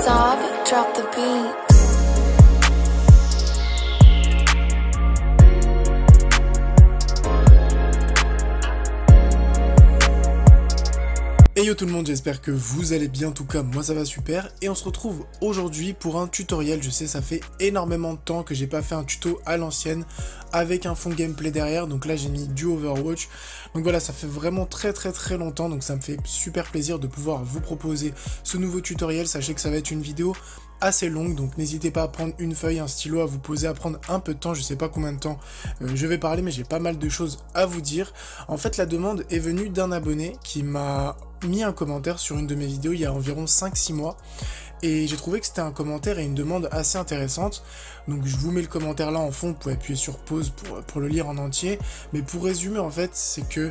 top, drop the beat. Hey yo tout le monde, j'espère que vous allez bien, en tout cas moi ça va super et on se retrouve aujourd'hui pour un tutoriel. Je sais, ça fait énormément de temps que j'ai pas fait un tuto à l'ancienne avec un fond gameplay derrière, donc là j'ai mis du Overwatch, donc voilà, ça fait vraiment très longtemps, donc ça me fait super plaisir de pouvoir vous proposer ce nouveau tutoriel. Sachez que ça va être une vidéo assez longue, donc n'hésitez pas à prendre une feuille, un stylo, à vous poser, à prendre un peu de temps. Je sais pas combien de temps je vais parler, mais j'ai pas mal de choses à vous dire. En fait, la demande est venue d'un abonné qui m'a mis un commentaire sur une de mes vidéos il y a environ 5-6 mois, et j'ai trouvé que c'était un commentaire et une demande assez intéressante. Donc je vous mets le commentaire là en fond, vous pouvez appuyer sur pause pour le lire en entier, mais pour résumer en fait, c'est que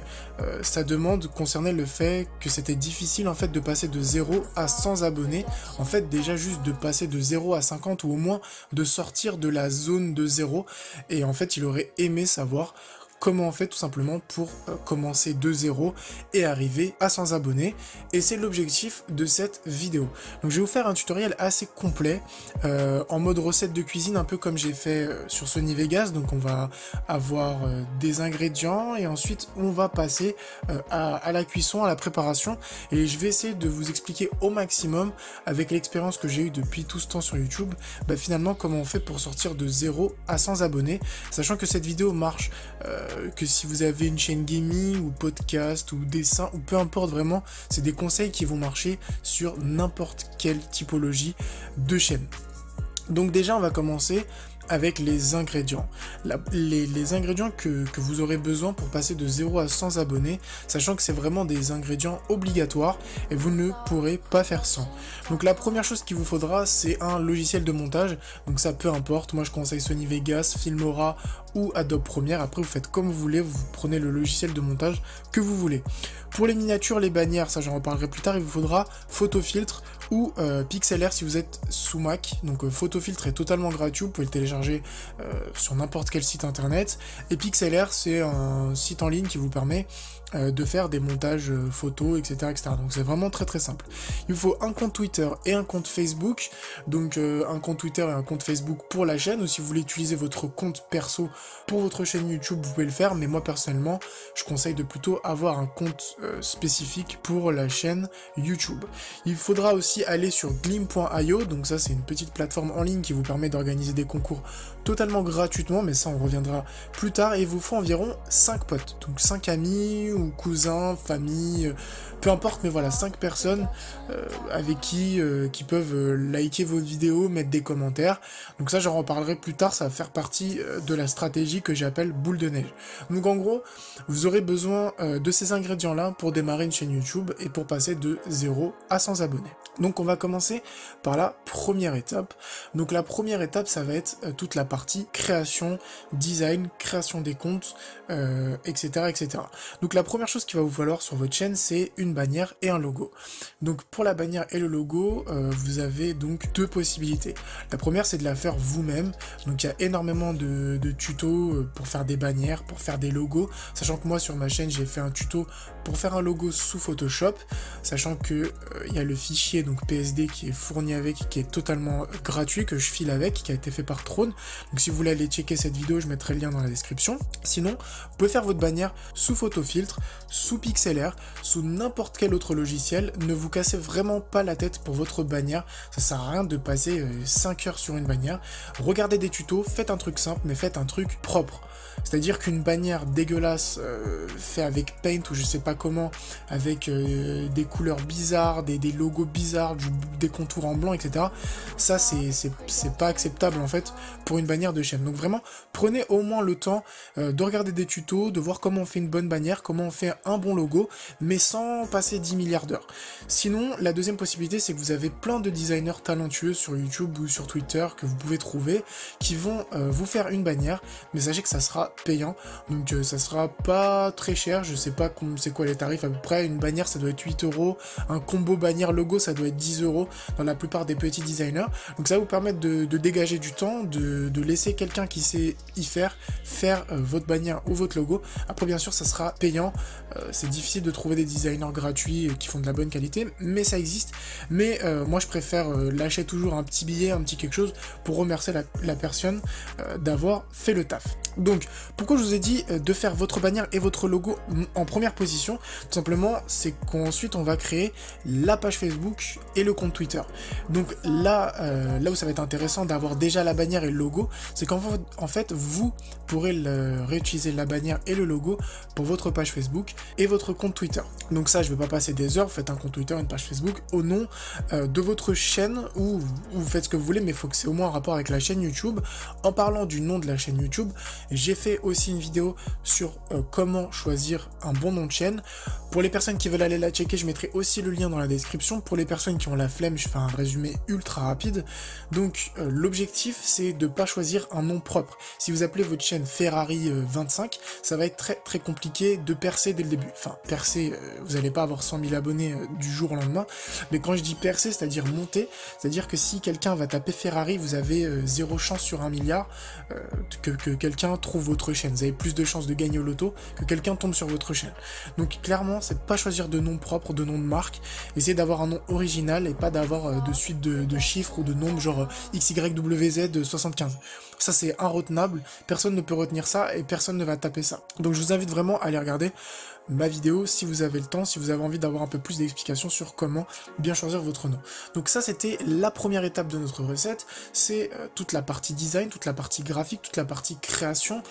sa demande concernait le fait que c'était difficile en fait de passer de 0 à 100 abonnés, en fait déjà juste de passer de 0 à 50, ou au moins de sortir de la zone de 0, et en fait il aurait aimé savoir comment on fait tout simplement pour commencer de 0 et arriver à 100 abonnés, et c'est l'objectif de cette vidéo. Donc je vais vous faire un tutoriel assez complet en mode recette de cuisine, un peu comme j'ai fait sur Sony Vegas. Donc on va avoir des ingrédients et ensuite on va passer à la cuisson, à la préparation, et je vais essayer de vous expliquer au maximum avec l'expérience que j'ai eue depuis tout ce temps sur YouTube, finalement comment on fait pour sortir de 0 à 100 abonnés, sachant que cette vidéo marche que si vous avez une chaîne gaming ou podcast ou dessin ou peu importe, vraiment c'est des conseils qui vont marcher sur n'importe quelle typologie de chaîne. Donc déjà on va commencer avec les ingrédients. Les ingrédients que vous aurez besoin pour passer de 0 à 100 abonnés, sachant que c'est vraiment des ingrédients obligatoires et vous ne pourrez pas faire sans. Donc la première chose qu'il vous faudra, c'est un logiciel de montage. Donc ça, peu importe, moi je conseille Sony Vegas, Filmora ou Adobe Premiere. Après vous faites comme vous voulez, vous prenez le logiciel de montage que vous voulez. Pour les miniatures, les bannières, ça j'en reparlerai plus tard, il vous faudra Photofiltre ou Pixlr si vous êtes sous Mac. Donc Photofiltre est totalement gratuit, vous pouvez le télécharger sur n'importe quel site internet, et Pixlr c'est un site en ligne qui vous permet de faire des montages photos, etc., donc c'est vraiment très simple. Il vous faut un compte Twitter et un compte Facebook. Donc un compte Twitter et un compte Facebook pour la chaîne, ou si vous voulez utiliser votre compte perso pour votre chaîne YouTube, vous pouvez le faire, mais moi personnellement je conseille de plutôt avoir un compte spécifique pour la chaîne YouTube. Il faudra aussi aller sur Gleam.io, donc ça c'est une petite plateforme en ligne qui vous permet d'organiser des concours totalement gratuitement, mais ça on reviendra plus tard, et il vous faut environ 5 potes, donc 5 amis ou cousins, famille, peu importe, mais voilà, 5 personnes avec qui peuvent liker vos vidéos, mettre des commentaires. Donc ça j'en reparlerai plus tard, ça va faire partie de la stratégie que j'appelle boule de neige. Donc en gros, vous aurez besoin de ces ingrédients là pour démarrer une chaîne YouTube et pour passer de 0 à 100 abonnés. Donc on va commencer par la première étape. Donc la première étape, ça va être toute la partie création, design, création des comptes, etc. Donc la première chose qu'il va vous falloir sur votre chaîne, c'est une bannière et un logo. Donc pour la bannière et le logo, vous avez donc deux possibilités. La première, c'est de la faire vous-même. Donc il y a énormément de tutos pour faire des bannières, pour faire des logos, sachant que moi sur ma chaîne, j'ai fait un tuto pour faire un logo sous Photoshop, sachant que il y a le fichier donc PSD qui est fourni avec, qui est totalement gratuit, que je file avec, qui a été fait par Throne. Donc si vous voulez aller checker cette vidéo, je mettrai le lien dans la description. Sinon, vous pouvez faire votre bannière sous Photofiltre, sous Pixlr, sous n'importe quel autre logiciel. Ne vous cassez vraiment pas la tête pour votre bannière, ça sert à rien de passer 5 heures sur une bannière. Regardez des tutos, faites un truc simple, mais faites un truc propre. C'est-à-dire qu'une bannière dégueulasse fait avec Paint ou je sais pas comment, avec des couleurs bizarres, des logos bizarres, des contours en blanc, etc. Ça c'est pas acceptable en fait pour une bannière de chaîne. Donc vraiment, prenez au moins le temps de regarder des tutos, de voir comment on fait une bonne bannière, comment on fait un bon logo, mais sans passer 10 milliards d'heures. Sinon, la deuxième possibilité, c'est que vous avez plein de designers talentueux sur YouTube ou sur Twitter que vous pouvez trouver, qui vont vous faire une bannière, mais sachez que ça sera payant, donc ça sera pas très cher. Je sais pas c'est quoi les tarifs à peu près. Une bannière ça doit être 8 €, un combo bannière logo ça doit être 10 € dans la plupart des petits designers. Donc ça va vous permettre de dégager du temps, de laisser quelqu'un qui sait y faire votre bannière ou votre logo. Après bien sûr ça sera payant, c'est difficile de trouver des designers gratuits qui font de la bonne qualité, mais ça existe. Mais moi je préfère lâcher toujours un petit billet, un petit quelque chose pour remercier la personne d'avoir fait le taf. Donc pourquoi je vous ai dit de faire votre bannière et votre logo en première position? Tout simplement c'est qu'ensuite on va créer la page Facebook et le compte Twitter. Donc là où ça va être intéressant d'avoir déjà la bannière et le logo, c'est qu'en fait vous pourrez réutiliser la bannière et le logo pour votre page Facebook et votre compte Twitter. Donc ça je vais pas passer des heures, vous faites un compte Twitter, une page Facebook au nom de votre chaîne, ou vous faites ce que vous voulez, mais il faut que c'est au moins en rapport avec la chaîne YouTube. En parlant du nom de la chaîne YouTube, j'ai fait aussi une vidéo sur comment choisir un bon nom de chaîne. Pour les personnes qui veulent aller la checker, je mettrai aussi le lien dans la description. Pour les personnes qui ont la flemme, je fais un résumé ultra rapide. Donc l'objectif c'est de pas choisir un nom propre. Si vous appelez votre chaîne Ferrari 25, ça va être très très compliqué de percer dès le début. Enfin percer, vous n'allez pas avoir 100 000 abonnés du jour au lendemain, mais quand je dis percer, c'est-à-dire monter, c'est-à-dire que si quelqu'un va taper Ferrari, vous avez 0 chance sur 1 milliard que quelqu'un trouve votre chaîne. Vous avez plus de chances de gagner au loto que quelqu'un tombe sur votre chaîne. Donc clairement, c'est pas choisir de nom propre, de nom de marque. Essayez d'avoir un nom original et pas d'avoir de suite de chiffres ou de nombres genre XYWZ 75. Ça c'est inretenable, personne ne peut retenir ça et personne ne va taper ça. Donc je vous invite vraiment à aller regarder ma vidéo si vous avez le temps, si vous avez envie d'avoir un peu plus d'explications sur comment bien choisir votre nom. Donc ça c'était la première étape de notre recette, c'est toute la partie design, toute la partie graphique, toute la partie création.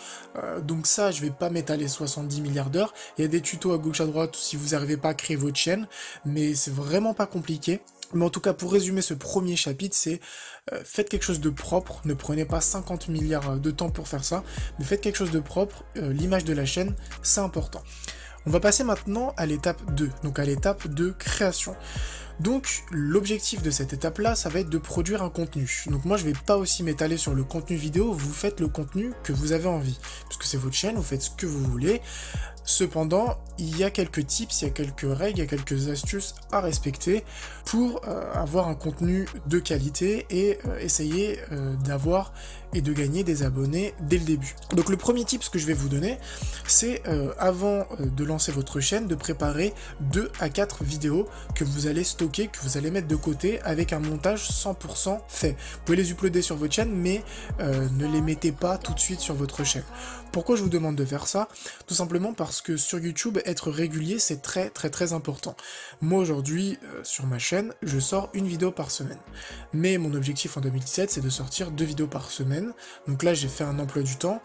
Donc ça je vais pas m'étaler 70 milliards d'heures, il y a des tutos à gauche à droite si vous n'arrivez pas à créer votre chaîne, mais c'est vraiment pas compliqué. Mais en tout cas, pour résumer ce premier chapitre, c'est faites quelque chose de propre, ne prenez pas 50 milliards de temps pour faire ça, mais faites quelque chose de propre, l'image de la chaîne, c'est important. On va passer maintenant à l'étape 2, donc à l'étape de création. Donc l'objectif de cette étape-là, ça va être de produire un contenu. Donc moi je vais pas aussi m'étaler sur le contenu vidéo, vous faites le contenu que vous avez envie, parce que c'est votre chaîne, vous faites ce que vous voulez. Cependant, il y a quelques tips, il y a quelques règles, il y a quelques astuces à respecter pour avoir un contenu de qualité et essayer d'avoir et de gagner des abonnés dès le début. Donc le premier tip que je vais vous donner, c'est avant de lancer votre chaîne, de préparer 2 à 4 vidéos que vous allez stocker, que vous allez mettre de côté avec un montage 100% fait. Vous pouvez les uploader sur votre chaîne, mais ne les mettez pas tout de suite sur votre chaîne. Pourquoi je vous demande de faire ça? Tout simplement parce que sur YouTube, être régulier, c'est très très très important. Moi aujourd'hui, sur ma chaîne, je sors une vidéo par semaine. Mais mon objectif en 2017, c'est de sortir 2 vidéos par semaine. Donc là, j'ai fait un emploi du temps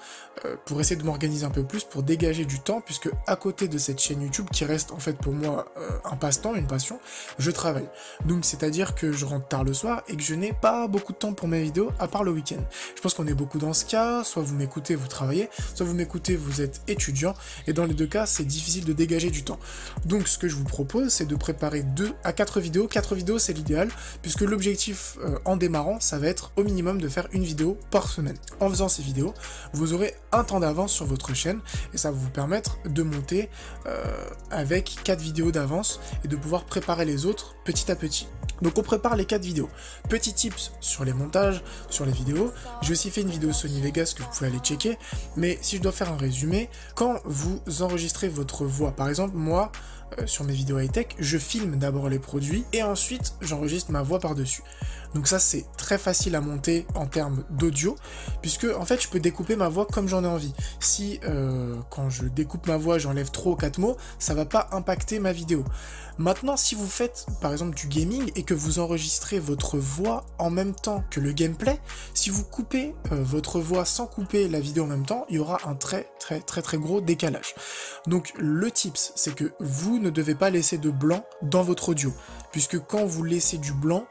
pour essayer de m'organiser un peu plus, pour dégager du temps, puisque à côté de cette chaîne YouTube, qui reste en fait pour moi un passe-temps, une passion, je travaille. Donc c'est-à-dire que je rentre tard le soir et que je n'ai pas beaucoup de temps pour mes vidéos, à part le week-end. Je pense qu'on est beaucoup dans ce cas, soit vous m'écoutez, vous travaillez, soit vous m'écoutez, vous êtes étudiant, et dans les deux cas, c'est difficile de dégager du temps. Donc ce que je vous propose, c'est de préparer 2 à 4 vidéos. 4 vidéos, c'est l'idéal, puisque l'objectif en démarrant, ça va être au minimum de faire une vidéo par semaine. En faisant ces vidéos, vous aurez un temps d'avance sur votre chaîne, et ça va vous permettre de monter avec 4 vidéos d'avance, et de pouvoir préparer les autres petit à petit. Donc on prépare les 4 vidéos. Petit tips sur les montages, sur les vidéos. J'ai aussi fait une vidéo Sony Vegas que vous pouvez aller checker. Mais si je dois faire un résumé, quand vous enregistrez votre voix, par exemple moi, sur mes vidéos high-tech, je filme d'abord les produits et ensuite j'enregistre ma voix par-dessus. Donc ça c'est très facile à monter en termes d'audio, puisque en fait je peux découper ma voix comme j'en ai envie. Si quand je découpe ma voix j'enlève 3 ou 4 mots, ça va pas impacter ma vidéo. Maintenant si vous faites par exemple du gaming et que vous enregistrez votre voix en même temps que le gameplay, si vous coupez votre voix sans couper la vidéo en même temps, il y aura un très gros décalage. Donc le tips c'est que vous ne devez pas laisser de blanc dans votre audio, puisque quand vous laissez du blanc,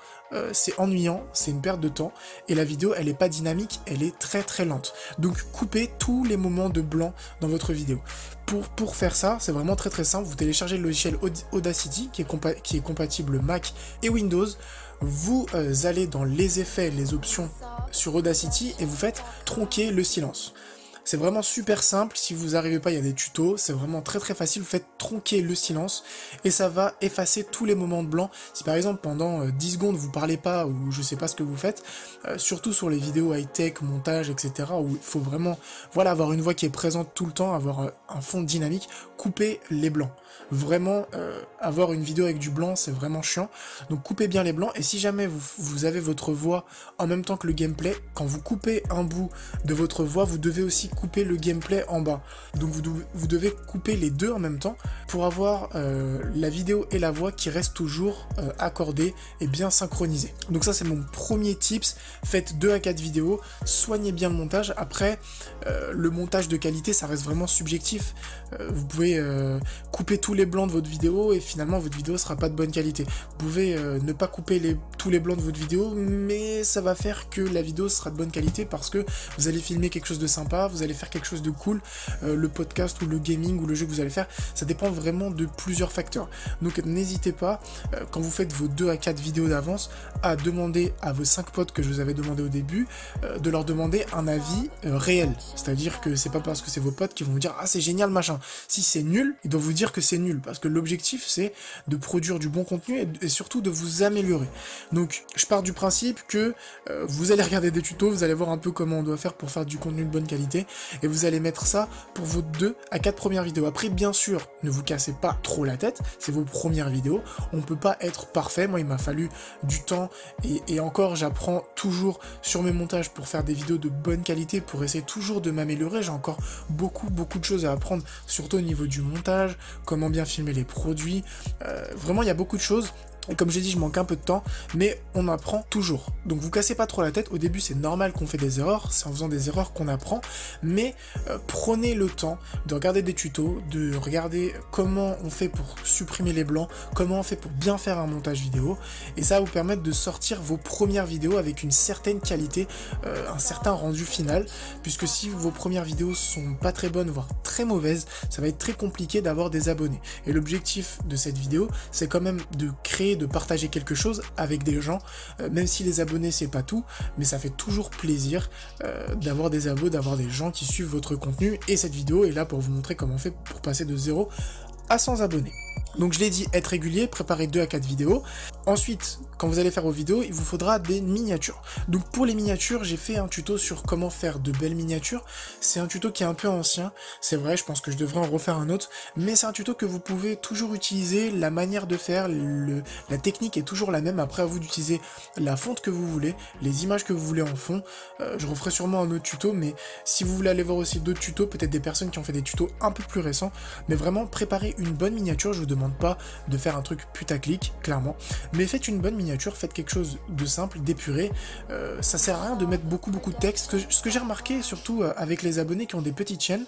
c'est ennuyant, c'est une perte de temps, et la vidéo elle est pas dynamique, elle est très lente. Donc coupez tous les moments de blanc dans votre vidéo. Pour faire ça, c'est vraiment très simple, vous téléchargez le logiciel Audacity qui est compatible Mac et Windows, vous allez dans les effets, les options sur Audacity et vous faites tronquer le silence. C'est vraiment super simple, si vous n'arrivez pas, il y a des tutos, c'est vraiment très très facile, vous faites tronquer le silence et ça va effacer tous les moments de blanc. Si par exemple pendant 10 secondes vous parlez pas ou je sais pas ce que vous faites, surtout sur les vidéos high-tech, montage, etc. où il faut vraiment voilà, avoir une voix qui est présente tout le temps, avoir un fond dynamique, couper les blancs. Vraiment, avoir une vidéo avec du blanc, c'est vraiment chiant. Donc coupez bien les blancs et si jamais vous avez votre voix en même temps que le gameplay, quand vous coupez un bout de votre voix, vous devez aussi couper le gameplay en bas. Donc vous devez couper les deux en même temps pour avoir la vidéo et la voix qui restent toujours accordées et bien synchronisées. Donc ça c'est mon premier tips, faites 2 à 4 vidéos, soignez bien le montage. Après, le montage de qualité ça reste vraiment subjectif. Vous pouvez couper tous les blancs de votre vidéo et finalement votre vidéo sera pas de bonne qualité. Vous pouvez ne pas couper tous les blancs de votre vidéo, mais ça va faire que la vidéo sera de bonne qualité parce que vous allez filmer quelque chose de sympa, vous allez faire quelque chose de cool, le podcast ou le gaming ou le jeu que vous allez faire, ça dépend vraiment de plusieurs facteurs. Donc n'hésitez pas, quand vous faites vos 2 à 4 vidéos d'avance, à demander à vos 5 potes que je vous avais demandé au début, de leur demander un avis réel. C'est-à-dire que c'est pas parce que c'est vos potes qui vont vous dire « Ah c'est génial machin ». Si c'est nul, ils doivent vous dire que c'est nul, parce que l'objectif c'est de produire du bon contenu et surtout de vous améliorer. Donc je pars du principe que vous allez regarder des tutos, vous allez voir un peu comment on doit faire pour faire du contenu de bonne qualité, et vous allez mettre ça pour vos 2 à 4 premières vidéos. Après bien sûr, ne vous cassez pas trop la tête, c'est vos premières vidéos, on peut pas être parfait, moi il m'a fallu du temps, et encore j'apprends toujours sur mes montages pour faire des vidéos de bonne qualité, pour essayer toujours de m'améliorer, j'ai encore beaucoup de choses à apprendre, surtout au niveau du montage, comment bien filmer les produits, vraiment il y a beaucoup de choses. Et comme j'ai dit, je manque un peu de temps, mais on apprend toujours. Donc vous cassez pas trop la tête, au début c'est normal qu'on fait des erreurs, c'est en faisant des erreurs qu'on apprend, mais prenez le temps de regarder des tutos, de regarder comment on fait pour supprimer les blancs, comment on fait pour bien faire un montage vidéo, et ça va vous permettre de sortir vos premières vidéos avec une certaine qualité, un certain rendu final, puisque si vos premières vidéos sont pas très bonnes, voire très mauvaises, ça va être très compliqué d'avoir des abonnés. Et l'objectif de cette vidéo, c'est quand même de créer, de partager quelque chose avec des gens, même si les abonnés c'est pas tout, mais ça fait toujours plaisir d'avoir des abos, d'avoir des gens qui suivent votre contenu, et cette vidéo est là pour vous montrer comment on fait pour passer de 0 à 100 abonnés. Donc je l'ai dit, être régulier, préparez 2 à 4 vidéos. Ensuite, quand vous allez faire vos vidéos, il vous faudra des miniatures. Donc pour les miniatures, j'ai fait un tuto sur comment faire de belles miniatures. C'est un tuto qui est un peu ancien, c'est vrai, je pense que je devrais en refaire un autre, mais c'est un tuto que vous pouvez toujours utiliser, la manière de faire, la technique est toujours la même, après à vous d'utiliser la fonte que vous voulez, les images que vous voulez en fond. Je referai sûrement un autre tuto, mais si vous voulez aller voir aussi d'autres tutos, peut-être des personnes qui ont fait des tutos un peu plus récents, mais vraiment préparez une bonne miniature, je vous demande pas de faire un truc putaclic, clairement, mais faites une bonne miniature, faites quelque chose de simple, d'épuré, ça sert à rien de mettre beaucoup de texte. Ce que j'ai remarqué, surtout avec les abonnés qui ont des petites chaînes,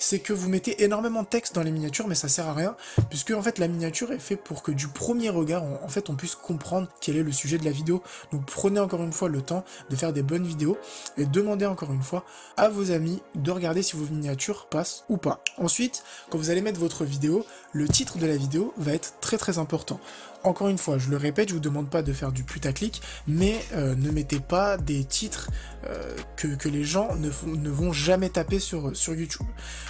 c'est que vous mettez énormément de texte dans les miniatures, mais ça sert à rien, puisque en fait la miniature est faite pour que du premier regard, en fait on puisse comprendre quel est le sujet de la vidéo. Donc prenez encore une fois le temps de faire des bonnes vidéos, et demandez encore une fois à vos amis de regarder si vos miniatures passent ou pas. Ensuite, quand vous allez mettre votre vidéo, le titre de la vidéo va être très important. Encore une fois, je le répète, je vous demande pas de faire du putaclic, mais ne mettez pas des titres que les gens ne vont jamais taper sur YouTube.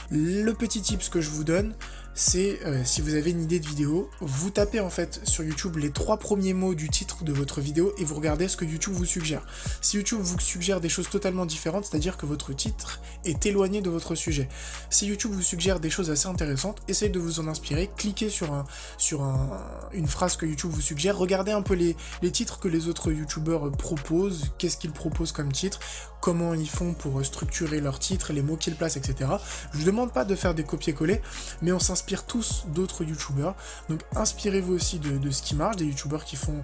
Le petit tips que je vous donne, c'est si vous avez une idée de vidéo, vous tapez en fait sur YouTube les 3 premiers mots du titre de votre vidéo et vous regardez ce que YouTube vous suggère. Si YouTube vous suggère des choses totalement différentes, c'est-à-dire que votre titre est éloigné de votre sujet. Si YouTube vous suggère des choses assez intéressantes, essayez de vous en inspirer, cliquez sur une phrase que YouTube vous suggère, regardez un peu les titres que les autres YouTubeurs proposent, qu'est-ce qu'ils proposent comme titre, comment ils font pour structurer leurs titres, les mots qu'ils placent, etc. Je vous demande pas de faire des copier-coller, mais on s'inspire tous d'autres youtubeurs, donc inspirez-vous aussi de ce qui marche, des youtubeurs qui font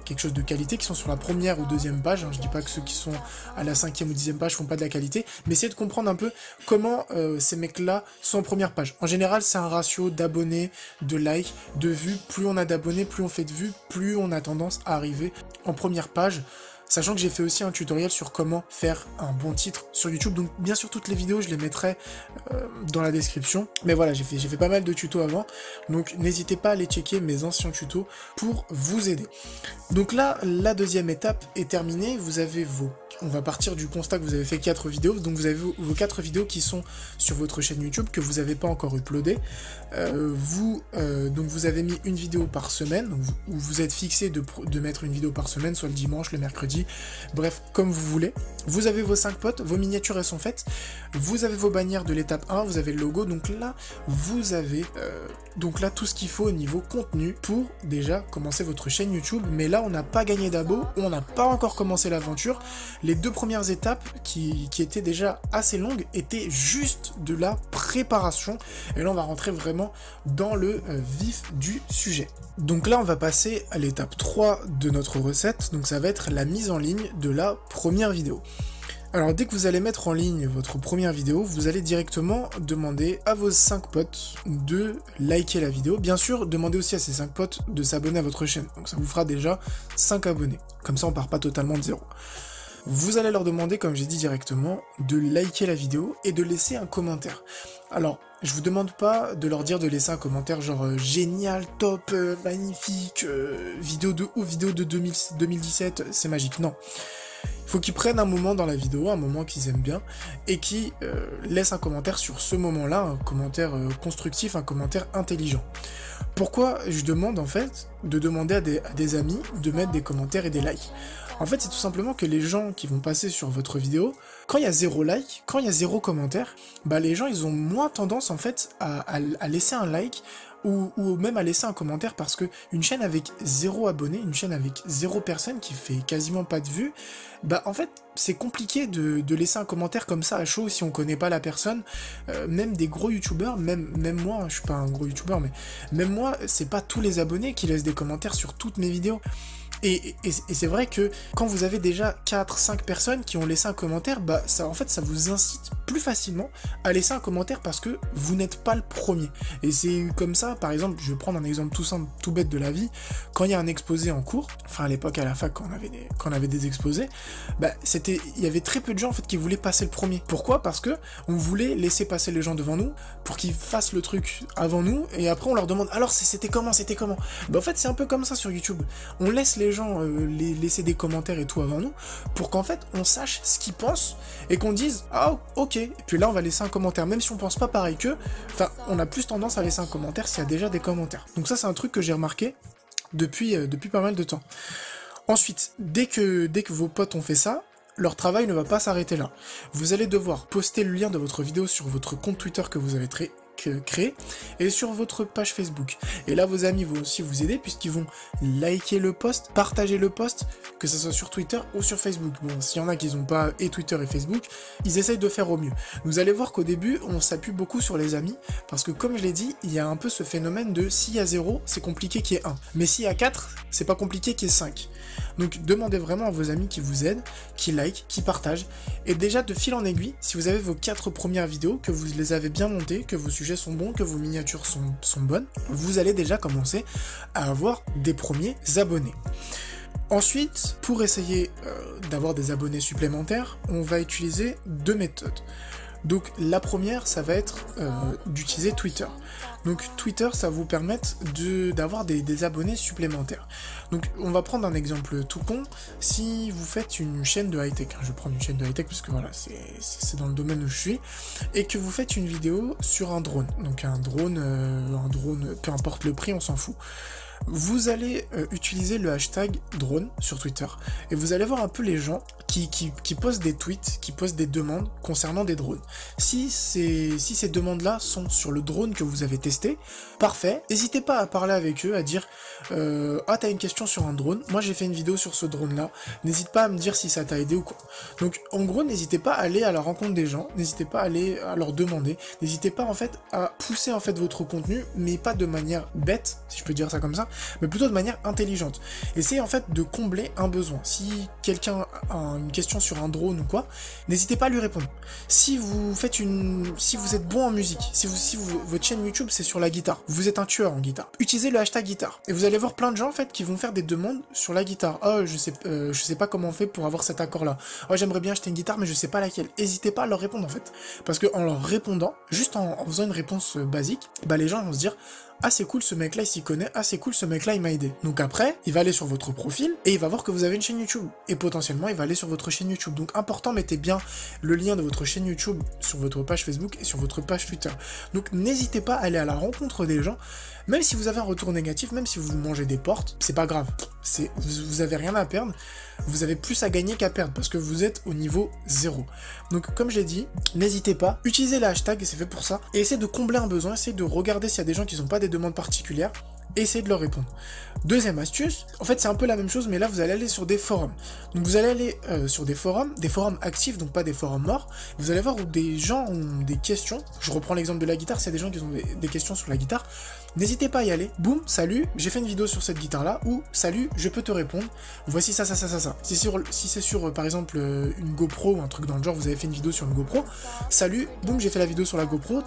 quelque chose de qualité, qui sont sur la première ou deuxième page, hein. Je dis pas que ceux qui sont à la 5e ou 10e page font pas de la qualité, mais essayez de comprendre un peu comment ces mecs-là sont en première page. En général, c'est un ratio d'abonnés, de likes, de vues, plus on a d'abonnés, plus on fait de vues, plus on a tendance à arriver en première page. Sachant que j'ai fait aussi un tutoriel sur comment faire un bon titre sur YouTube, donc bien sûr toutes les vidéos je les mettrai dans la description. Mais voilà, j'ai fait pas mal de tutos avant, donc n'hésitez pas à aller checker mes anciens tutos pour vous aider. Donc là, la deuxième étape est terminée, vous avez on va partir du constat que vous avez fait 4 vidéos, donc vous avez vos 4 vidéos qui sont sur votre chaîne YouTube, que vous n'avez pas encore uploadé. Donc vous avez mis une vidéo par semaine, donc vous êtes fixé de mettre une vidéo par semaine, soit le dimanche, le mercredi, bref, comme vous voulez. Vous avez vos 5 potes, vos miniatures elles sont faites, vous avez vos bannières de l'étape 1, vous avez le logo, donc là, vous avez tout ce qu'il faut au niveau contenu pour déjà commencer votre chaîne YouTube, mais là on n'a pas gagné d'abos, on n'a pas encore commencé l'aventure. Les 2 premières étapes qui étaient déjà assez longues étaient juste de la préparation, et là on va rentrer vraiment dans le vif du sujet. Donc là on va passer à l'étape 3 de notre recette, donc ça va être la mise en ligne de la première vidéo. Alors dès que vous allez mettre en ligne votre première vidéo, vous allez directement demander à vos 5 potes de liker la vidéo. Bien sûr, demandez aussi à ces 5 potes de s'abonner à votre chaîne, donc ça vous fera déjà 5 abonnés. Comme ça on part pas totalement de zéro. Vous allez leur demander, comme j'ai dit directement, de liker la vidéo et de laisser un commentaire. Alors, je vous demande pas de leur dire de laisser un commentaire genre génial, top, magnifique, vidéo de ouf, vidéo de 2017, c'est magique, non. Il faut qu'ils prennent un moment dans la vidéo, un moment qu'ils aiment bien, et qui laissent un commentaire sur ce moment-là, un commentaire constructif, un commentaire intelligent. Pourquoi je demande en fait de demander à des amis de mettre des commentaires et des likes? En fait, c'est tout simplement que les gens qui vont passer sur votre vidéo, quand il y a 0 like, quand il y a 0 commentaire, bah les gens ils ont moins tendance en fait à laisser un like ou même à laisser un commentaire, parce que une chaîne avec 0 abonnés, une chaîne avec 0 personnes qui fait quasiment pas de vues, bah en fait c'est compliqué de laisser un commentaire comme ça à chaud si on connaît pas la personne. Même des gros youtubeurs, même moi, je suis pas un gros youtubeur, mais même moi, c'est pas tous les abonnés qui laissent des commentaires sur toutes mes vidéos. Et c'est vrai que quand vous avez déjà 4-5 personnes qui ont laissé un commentaire, bah ça, en fait, ça vous incite plus facilement à laisser un commentaire parce que vous n'êtes pas le premier. Et c'est comme ça, par exemple, je vais prendre un exemple tout simple, tout bête de la vie. Quand il y a un exposé en cours, enfin à l'époque à la fac quand on avait des exposés, bah il y avait très peu de gens en fait qui voulaient passer le premier. Pourquoi? Parce que on voulait laisser passer les gens devant nous pour qu'ils fassent le truc avant nous, et après on leur demande alors c'était comment? Bah en fait c'est un peu comme ça sur YouTube. On laisse les gens laisser des commentaires et tout avant nous pour qu'en fait on sache ce qu'ils pensent et qu'on dise ah ok, et puis là on va laisser un commentaire même si on pense pas pareil qu'eux. Enfin on a plus tendance à laisser un commentaire s'il y a déjà des commentaires. Donc ça c'est un truc que j'ai remarqué depuis pas mal de temps. Ensuite, dès que vos potes ont fait ça, leur travail ne va pas s'arrêter là. Vous allez devoir poster le lien de votre vidéo sur votre compte Twitter que vous avez créé et sur votre page Facebook. Et là, vos amis vont aussi vous aider puisqu'ils vont liker le post, partager le post, que ce soit sur Twitter ou sur Facebook. Bon, s'il y en a qui n'ont pas et Twitter et Facebook, ils essayent de faire au mieux. Vous allez voir qu'au début, on s'appuie beaucoup sur les amis parce que, comme je l'ai dit, il y a un peu ce phénomène de s'il y a 0, c'est compliqué qu'il y ait 1. Mais s'il y a 4, c'est pas compliqué qu'il y ait 5. Donc demandez vraiment à vos amis qui vous aident, qui like, qui partagent, et déjà de fil en aiguille, si vous avez vos 4 premières vidéos, que vous les avez bien montées, que vos sujets sont bons, que vos miniatures sont bonnes, vous allez déjà commencer à avoir des premiers abonnés. Ensuite, pour essayer d'avoir des abonnés supplémentaires, on va utiliser 2 méthodes. Donc la première, ça va être d'utiliser Twitter. Donc Twitter, ça va vous permettre d'avoir des abonnés supplémentaires. Donc on va prendre un exemple tout con. Si vous faites une chaîne de high-tech, je vais prendre une chaîne de high-tech parce que voilà, c'est dans le domaine où je suis, et que vous faites une vidéo sur un drone. Donc un drone, peu importe le prix, on s'en fout. Vous allez utiliser le hashtag drone sur Twitter et vous allez voir un peu les gens qui postent des tweets, qui postent des demandes concernant des drones. Si ces demandes-là sont sur le drone que vous avez testé, parfait, n'hésitez pas à parler avec eux, à dire ah t'as une question sur un drone, moi j'ai fait une vidéo sur ce drone-là, n'hésite pas à me dire si ça t'a aidé ou quoi. Donc en gros, n'hésitez pas à aller à la rencontre des gens, n'hésitez pas à aller à leur demander, n'hésitez pas en fait à pousser en fait votre contenu, mais pas de manière bête, si je peux dire ça comme ça, mais plutôt de manière intelligente. Essayez en fait de combler un besoin. Si quelqu'un a une question sur un drone ou quoi, n'hésitez pas à lui répondre. Si vous êtes bon en musique, votre chaîne YouTube c'est sur la guitare, vous êtes un tueur en guitare, utilisez le hashtag guitare. Et vous allez voir plein de gens en fait qui vont faire des demandes sur la guitare. Oh, je sais pas comment on fait pour avoir cet accord-là. Oh, j'aimerais bien acheter une guitare, mais je sais pas laquelle. N'hésitez pas à leur répondre en fait. Parce que en leur répondant, juste en faisant une réponse basique, bah les gens vont se dire ah c'est cool ce mec là il s'y connaît, ah c'est cool ce mec là il m'a aidé. Donc après il va aller sur votre profil et il va voir que vous avez une chaîne YouTube et potentiellement il va aller sur votre chaîne YouTube. Donc important, mettez bien le lien de votre chaîne YouTube sur votre page Facebook et sur votre page Twitter. Donc n'hésitez pas à aller à la rencontre des gens, même si vous avez un retour négatif, même si vous mangez des portes, c'est pas grave, vous avez rien à perdre, vous avez plus à gagner qu'à perdre parce que vous êtes au niveau 0. Donc comme je l'ai dit, n'hésitez pas, utilisez le hashtag et c'est fait pour ça, et essayez de combler un besoin, essayez de regarder s'il y a des gens qui n'ont pas des demandes particulières, essayez de leur répondre. Deuxième astuce, en fait c'est un peu la même chose, mais là vous allez aller sur des forums. Donc vous allez aller sur des forums actifs, donc pas des forums morts. Vous allez voir où des gens ont des questions. Je reprends l'exemple de la guitare, s'il y a des gens qui ont des questions sur la guitare, n'hésitez pas à y aller. Boum, salut, j'ai fait une vidéo sur cette guitare là, ou salut, je peux te répondre. Voici ça. Si c'est sur par exemple une GoPro ou un truc dans le genre, vous avez fait une vidéo sur une GoPro, salut, boum, j'ai fait la vidéo sur la GoPro,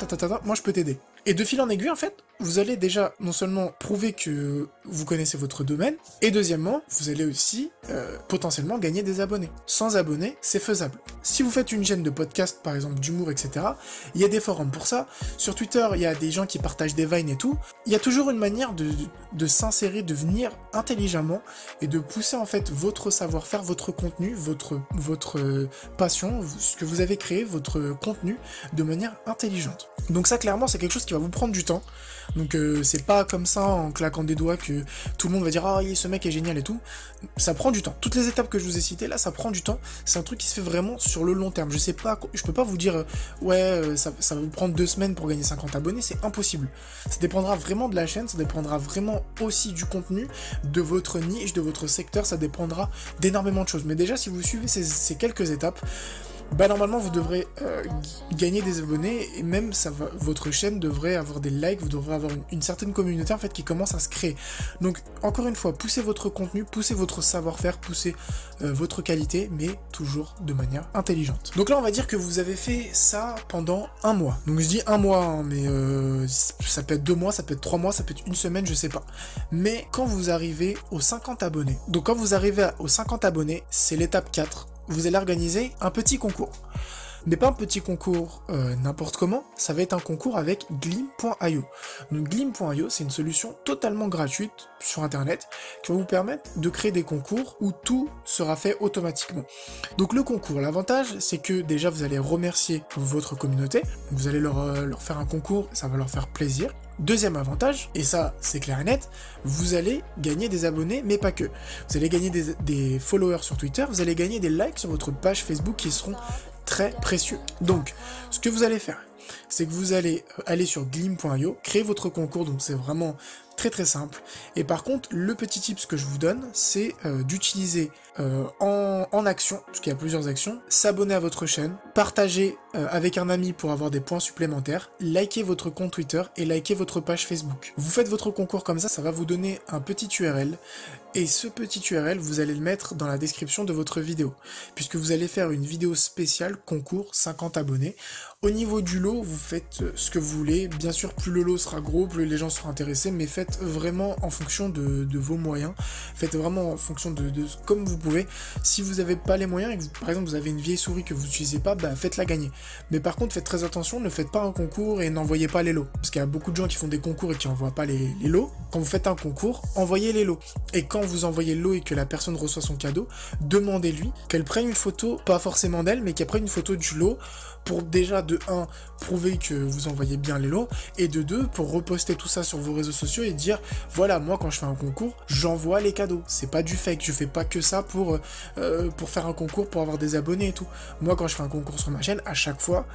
moi je peux t'aider. Et de fil en aiguille en fait, vous allez déjà non seulement prouver que vous connaissez votre domaine, et deuxièmement, vous allez aussi potentiellement gagner des abonnés. Sans abonnés, c'est faisable. Si vous faites une chaîne de podcast, par exemple d'humour, etc., il y a des forums pour ça. Sur Twitter, il y a des gens qui partagent des vines et tout. Il y a toujours une manière de s'insérer, de venir intelligemment et de pousser en fait votre savoir-faire, votre contenu, votre passion, ce que vous avez créé, votre contenu de manière intelligente. Donc ça, clairement, c'est quelque chose qui va vous prendre du temps. Donc c'est pas comme ça en claquant des doigts que tout le monde va dire ah ce mec est génial et tout. Ça prend du temps. Toutes les étapes que je vous ai citées là, ça prend du temps. C'est un truc qui se fait vraiment sur le long terme. Je peux pas vous dire ça va vous prendre 2 semaines pour gagner 50 abonnés, c'est impossible. Ça dépendra vraiment de la chaîne, ça dépendra vraiment aussi du contenu, de votre niche, de votre secteur, ça dépendra d'énormément de choses. Mais déjà si vous suivez ces quelques étapes, bah normalement vous devrez gagner des abonnés et même votre chaîne devrait avoir des likes, vous devrez avoir une certaine communauté en fait qui commence à se créer. Donc encore une fois, poussez votre contenu, poussez votre savoir-faire, poussez votre qualité, mais toujours de manière intelligente. Donc là on va dire que vous avez fait ça pendant 1 mois. Donc je dis 1 mois, hein, mais ça peut être 2 mois, ça peut être 3 mois, ça peut être 1 semaine, je sais pas. Mais quand vous arrivez aux 50 abonnés, donc quand vous arrivez aux 50 abonnés, c'est l'étape 4. Vous allez organiser un petit concours. Mais pas un petit concours n'importe comment, ça va être un concours avec Gleam.io. Donc Gleam.io, c'est une solution totalement gratuite sur internet qui va vous permettre de créer des concours où tout sera fait automatiquement. Donc le concours, l'avantage c'est que déjà vous allez remercier votre communauté, vous allez leur faire un concours, ça va leur faire plaisir. Deuxième avantage, et ça c'est clair et net, vous allez gagner des abonnés, mais pas que. Vous allez gagner des followers sur Twitter, vous allez gagner des likes sur votre page Facebook qui seront très précieux. Donc, ce que vous allez faire, c'est que vous allez aller sur Gleam.io, créer votre concours, donc c'est vraiment très simple. Et par contre, le petit tip que je vous donne, c'est d'utiliser en action, parce qu'il y a plusieurs actions, s'abonner à votre chaîne, partager avec un ami pour avoir des points supplémentaires, liker votre compte Twitter et liker votre page Facebook. Vous faites votre concours comme ça va vous donner un petit URL, et ce petit URL, vous allez le mettre dans la description de votre vidéo, puisque vous allez faire une vidéo spéciale concours 50 abonnés. Au niveau du lot, vous faites ce que vous voulez. Bien sûr, plus le lot sera gros, plus les gens seront intéressés, mais faites vraiment en fonction de vos moyens. Faites vraiment en fonction de comme vous pouvez. Si vous n'avez pas les moyens et que, par exemple, vous avez une vieille souris que vous n'utilisez pas, bah, faites-la gagner. Mais par contre, faites très attention, ne faites pas un concours et n'envoyez pas les lots. Parce qu'il y a beaucoup de gens qui font des concours et qui n'envoient pas les lots. Quand vous faites un concours, envoyez les lots. Et quand vous envoyez le lot et que la personne reçoit son cadeau, demandez-lui qu'elle prenne une photo, pas forcément d'elle, mais qu'elle prenne une photo du lot pour déjà de 1 prouver que vous envoyez bien les lots et de 2 pour reposter tout ça sur vos réseaux sociaux et dire voilà, moi quand je fais un concours j'envoie les cadeaux, c'est pas du fake, je fais pas que ça pour faire un concours pour avoir des abonnés et tout. Moi quand je fais un concours sur ma chaîne, à chaque chaque fois,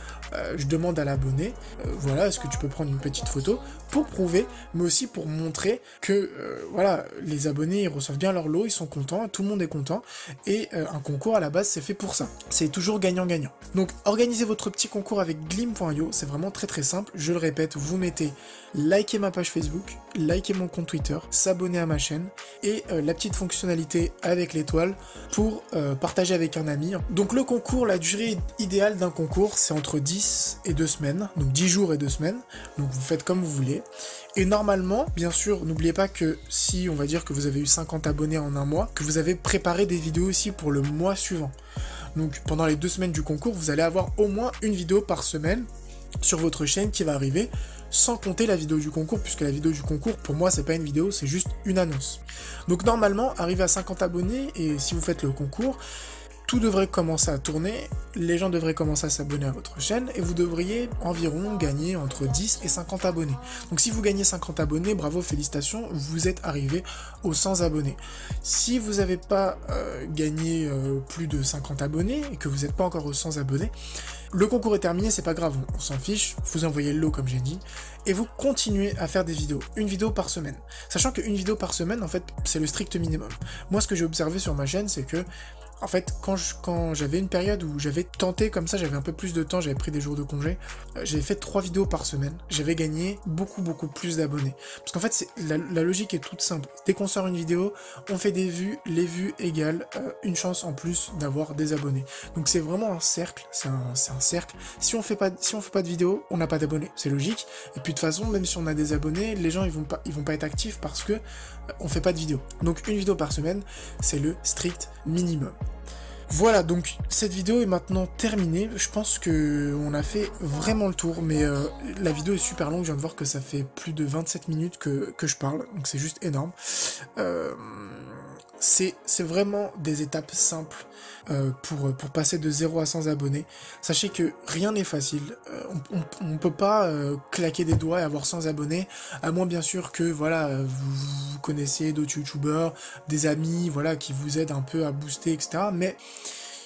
je demande à l'abonné, voilà, est-ce que tu peux prendre une petite photo pour prouver, mais aussi pour montrer que, voilà, les abonnés, ils reçoivent bien leur lot, ils sont contents, tout le monde est content, et un concours, à la base, c'est fait pour ça. C'est toujours gagnant-gagnant. Donc, organisez votre petit concours avec Glim.io, c'est vraiment très très simple, je le répète, vous mettez liker ma page Facebook, liker mon compte Twitter, s'abonner à ma chaîne, et la petite fonctionnalité avec l'étoile pour partager avec un ami. Donc le concours, la durée idéale d'un concours, c'est entre 10 et 2 semaines, donc 10 jours et 2 semaines, donc vous faites comme vous voulez. Et normalement, bien sûr, n'oubliez pas que si on va dire que vous avez eu 50 abonnés en un mois, que vous avez préparé des vidéos aussi pour le mois suivant. Donc pendant les 2 semaines du concours, vous allez avoir au moins une vidéo par semaine sur votre chaîne qui va arriver, sans compter la vidéo du concours, puisque la vidéo du concours, pour moi, c'est pas une vidéo, c'est juste une annonce. Donc normalement, arrivé à 50 abonnés, et si vous faites le concours, tout devrait commencer à tourner, les gens devraient commencer à s'abonner à votre chaîne, et vous devriez environ gagner entre 10 et 50 abonnés. Donc si vous gagnez 50 abonnés, bravo, félicitations, vous êtes arrivé aux 100 abonnés. Si vous n'avez pas gagné plus de 50 abonnés, et que vous n'êtes pas encore aux 100 abonnés, le concours est terminé, c'est pas grave, on s'en fiche, vous envoyez le lot comme j'ai dit, et vous continuez à faire des vidéos, une vidéo par semaine. Sachant qu'une vidéo par semaine, en fait, c'est le strict minimum. Moi, ce que j'ai observé sur ma chaîne, c'est que, en fait, quand j'avais une période où j'avais tenté comme ça, j'avais un peu plus de temps, j'avais pris des jours de congé, j'avais fait 3 vidéos par semaine, j'avais gagné beaucoup plus d'abonnés. Parce qu'en fait, la logique est toute simple. Dès qu'on sort une vidéo, on fait des vues, les vues égale une chance en plus d'avoir des abonnés. Donc c'est vraiment un cercle, c'est un cercle. Si on fait pas de vidéo, on n'a pas d'abonnés, c'est logique. Et puis de toute façon, même si on a des abonnés, les gens ils vont pas être actifs parce que on fait pas de vidéo. Donc une vidéo par semaine, c'est le strict minimum. Voilà, donc cette vidéo est maintenant terminée. Je pense que on a fait vraiment le tour, mais la vidéo est super longue. Je viens de voir que ça fait plus de 27 minutes que je parle, donc c'est juste énorme. C'est vraiment des étapes simples pour passer de 0 à 100 abonnés. Sachez que rien n'est facile. On peut pas claquer des doigts et avoir 100 abonnés, à moins bien sûr que voilà, vous connaissez d'autres youtubeurs, des amis, voilà, qui vous aident un peu à booster, etc. Mais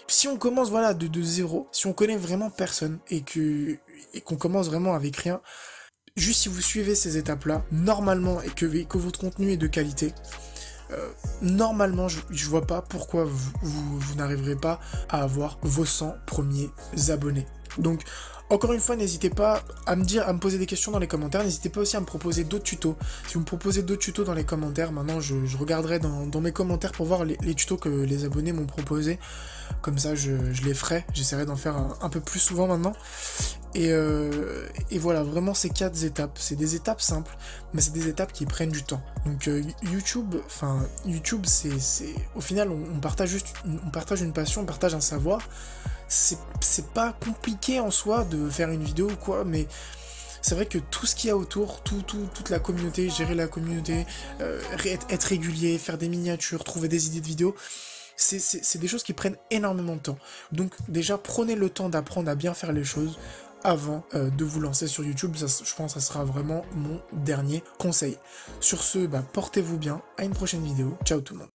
si on commence voilà de 0, si on connaît vraiment personne et qu'on commence vraiment avec rien, juste si vous suivez ces étapes-là, normalement, et que votre contenu est de qualité, normalement, je vois pas pourquoi vous n'arriverez pas à avoir vos 100 premiers abonnés. Donc, encore une fois, n'hésitez pas à me poser des questions dans les commentaires. N'hésitez pas aussi à me proposer d'autres tutos. Si vous me proposez d'autres tutos dans les commentaires, maintenant je regarderai dans mes commentaires pour voir les tutos que les abonnés m'ont proposés. Comme ça, je les ferai. J'essaierai d'en faire un peu plus souvent maintenant. Et voilà, vraiment ces 4 étapes, c'est des étapes simples, mais c'est des étapes qui prennent du temps. Donc YouTube, c'est au final on partage une passion, on partage un savoir. C'est pas compliqué en soi de faire une vidéo ou quoi, mais c'est vrai que tout ce qu'il y a autour, toute la communauté, gérer la communauté, être régulier, faire des miniatures, trouver des idées de vidéos, c'est des choses qui prennent énormément de temps. Donc déjà, prenez le temps d'apprendre à bien faire les choses avant de vous lancer sur YouTube. Ça, je pense que ça sera vraiment mon dernier conseil. Sur ce, portez-vous bien, à une prochaine vidéo. Ciao tout le monde.